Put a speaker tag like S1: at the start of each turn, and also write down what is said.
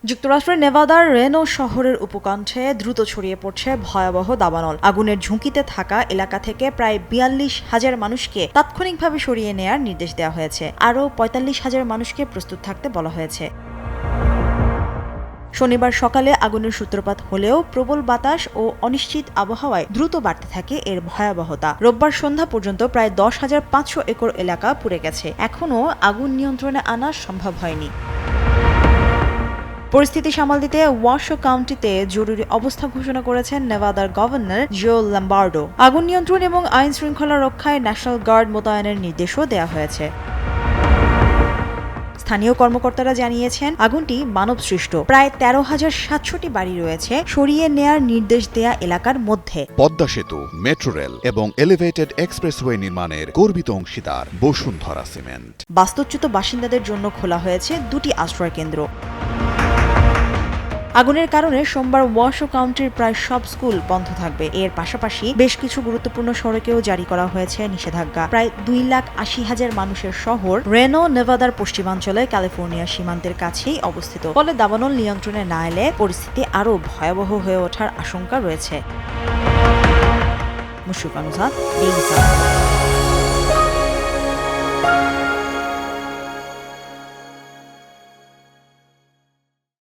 S1: যুক্তরাষ্ট্রের নেভাদার রেনো শহরের উপকণ্ঠে দ্রুত ছড়িয়ে পড়ছে ভয়াবহ দাবানল। আগুনের ঝুঁকিতে থাকা এলাকা থেকে প্রায় ৪২,০০০ মানুষকে তাৎক্ষণিকভাবে সরিয়ে নেয়ার নির্দেশ দেওয়া হয়েছে। আরও ৪৫,০০০ মানুষকে প্রস্তুত থাকতে বলা হয়েছে। শনিবার সকালে আগুনের সূত্রপাত হলেও প্রবল বাতাস ও অনিশ্চিত আবহাওয়ায় দ্রুত বাড়তে থাকে এর ভয়াবহতা। রোববার সন্ধ্যা পর্যন্ত প্রায় ১০,৫০০ একর এলাকা পুড়ে গেছে। এখনও আগুন নিয়ন্ত্রণে আনা সম্ভব হয়নি। পরিস্থিতি সামাল দিতে ওয়াশো কাউন্টিতে জরুরি অবস্থা ঘোষণা করেছেন নেভাদার গভর্নর জো লাম্বার্ডো। আগুন নিয়ন্ত্রণ এবং আইন শৃঙ্খলা রক্ষায় ন্যাশনাল গার্ড মোতায়েনের নির্দেশও দেওয়া হয়েছে। স্থানীয় কর্মকর্তারা জানিয়েছেন, আগুনটি মানবসৃষ্ট। প্রায় ১৩,৭০০টি বাড়ি রয়েছে সরিয়ে নেয়ার নির্দেশ দেয়া এলাকার মধ্যে।
S2: পদ্মা সেতু, মেট্রো রেল এবং এলিভেটেড এক্সপ্রেসওয়ে নির্মাণের গর্বিত অংশীদার বসুন্ধরা সিমেন্ট।
S1: বাস্তুচ্যুত বাসিন্দাদের জন্য খোলা হয়েছে ২টি আশ্রয় কেন্দ্র। আগুনের কারণে সোমবার ওয়াশো কাউন্টির প্রায় সব স্কুল বন্ধ থাকবে। এর পাশাপাশি বেশ কিছু গুরুত্বপূর্ণ সড়কেও জারি করা হয়েছে নিষেধাজ্ঞা। প্রায় ২,৮০,০০০ মানুষের শহর রেনো নেভাদার পশ্চিমাঞ্চলে ক্যালিফোর্নিয়া সীমান্তের কাছেই অবস্থিত। ফলে দাবানল নিয়ন্ত্রণে না এলে পরিস্থিতি আরও ভয়াবহ হয়ে ওঠার আশঙ্কা রয়েছে। Mushfika Nusrat, daily star.